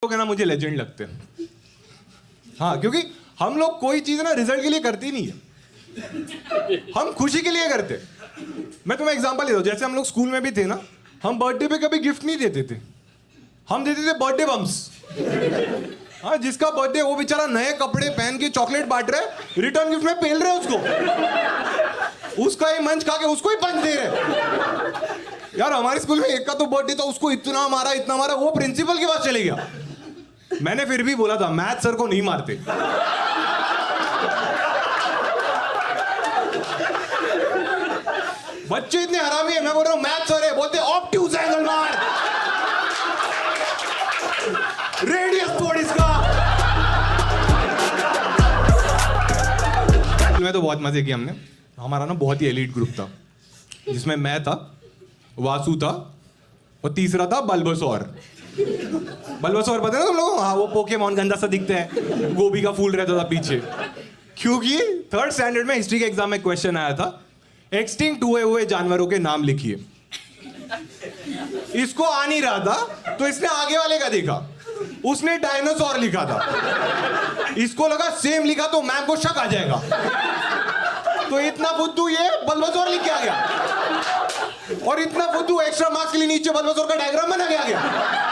लोग है ना मुझे लेजेंड लगते हैं। हाँ, क्योंकि हम लोग कोई चीज ना रिजल्ट के लिए करते ही नहीं है, हम खुशी के लिए करते। मैं तुम्हें एग्जांपल देता हूँ, जैसे हम लोग स्कूल में भी थे ना, हम बर्थडे पे कभी गिफ्ट नहीं देते थे, हम देते थे बर्थडे बम्स। हाँ, जिसका बर्थडे वो बेचारा नए कपड़े पहन के चॉकलेट बांट रहा है, रिटर्न गिफ्ट में पेल रहे उसका ही मंच खा के उसको ही पंच दे रहे। यार हमारे स्कूल में एक का तो बर्थडे था, उसको इतना मारा, वो प्रिंसिपल के पास चले गया। मैंने फिर भी बोला था मैथ सर को नहीं मारते। बच्चे इतने हरामी है, मैं बोल रहा हूं मैथ सर है, बोलते ऑब्ट्यूज एंगल मार, रेडियस तोड़ इसका। में तो बहुत मजे किए हमने। हमारा ना बहुत ही एलीट ग्रुप था, जिसमें मैं था, वासु था और तीसरा था बल्बसौर। बल्बसौर पता है ना तुम लोगों को? हाँ, वो पोकेमॉन गंदा सा दिखता है, गोभी का फूल रहता था पीछे। क्योंकि थर्ड स्टैंडर्ड में हिस्ट्री के एग्जाम में क्वेश्चन आया था, एक्सटिंक्ट हुए जानवरों के नाम लिखिए। इसको आ नहीं रहा था तो इसने आगे वाले का देखा, उसने डायनासोर लिखा था। इसको लगा सेम लिखा तो मैम को शक आ जाएगा, तो इतना बुद्धू ये बल्बसौर लिख के आ गया, और इतना बुद्धू एक्स्ट्रा मार्क्स के लिए नीचे बल्बसौर का डायग्राम बना के आ गया।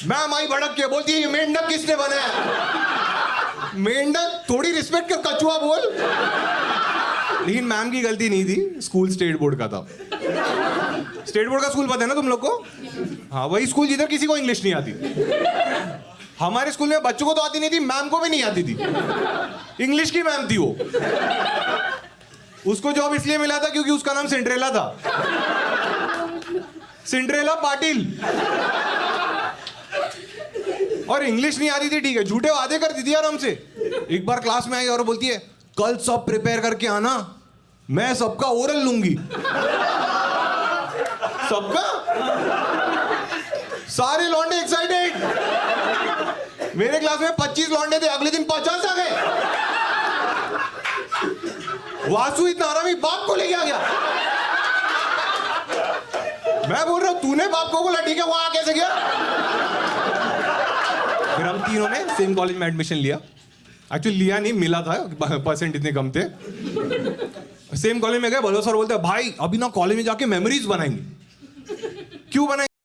मैम आई भड़क के बोलती है ये मेंढक किसने बनाया? मेंढक थोड़ी रिस्पेक्ट कर, कछुआ बोल। लेकिन मैम की गलती नहीं थी, स्कूल स्टेट बोर्ड का था। स्टेट बोर्ड का स्कूल पता है ना तुम लोग को? हाँ, वही स्कूल जिधर किसी को इंग्लिश नहीं आती। हमारे स्कूल में बच्चों को तो आती नहीं थी, मैम को भी नहीं आती थी। इंग्लिश की मैम थी वो। उसको जॉब इसलिए मिला था क्योंकि उसका नाम सिंड्रेला था, सिंड्रेला पाटिल। और इंग्लिश नहीं आती थी, ठीक है, झूठे वादे करती थी यार हमसे। एक बार क्लास में आई और बोलती है कल सब प्रिपेयर करके आना, मैं सबका ओरल लूंगी। सबका? सारे लौंडे एक्साइटेड। मेरे क्लास में 25 लौंडे थे, अगले दिन 50 आ गए। वासु इतना हरामी बाप को लेके आ गया। मैं बोल रहा हूं तूने बाप को बोला, ठीक है, वहां कैसे गया? फिर हम तीनों ने सेम कॉलेज में एडमिशन लिया। एक्चुअली लिया नहीं, मिला था, परसेंट इतने कम थे। सेम कॉलेज में गए, बल्बसौर बोलते भाई अभी ना कॉलेज में जाके मेमोरीज बनाएंगे। क्यों बनाएंगे?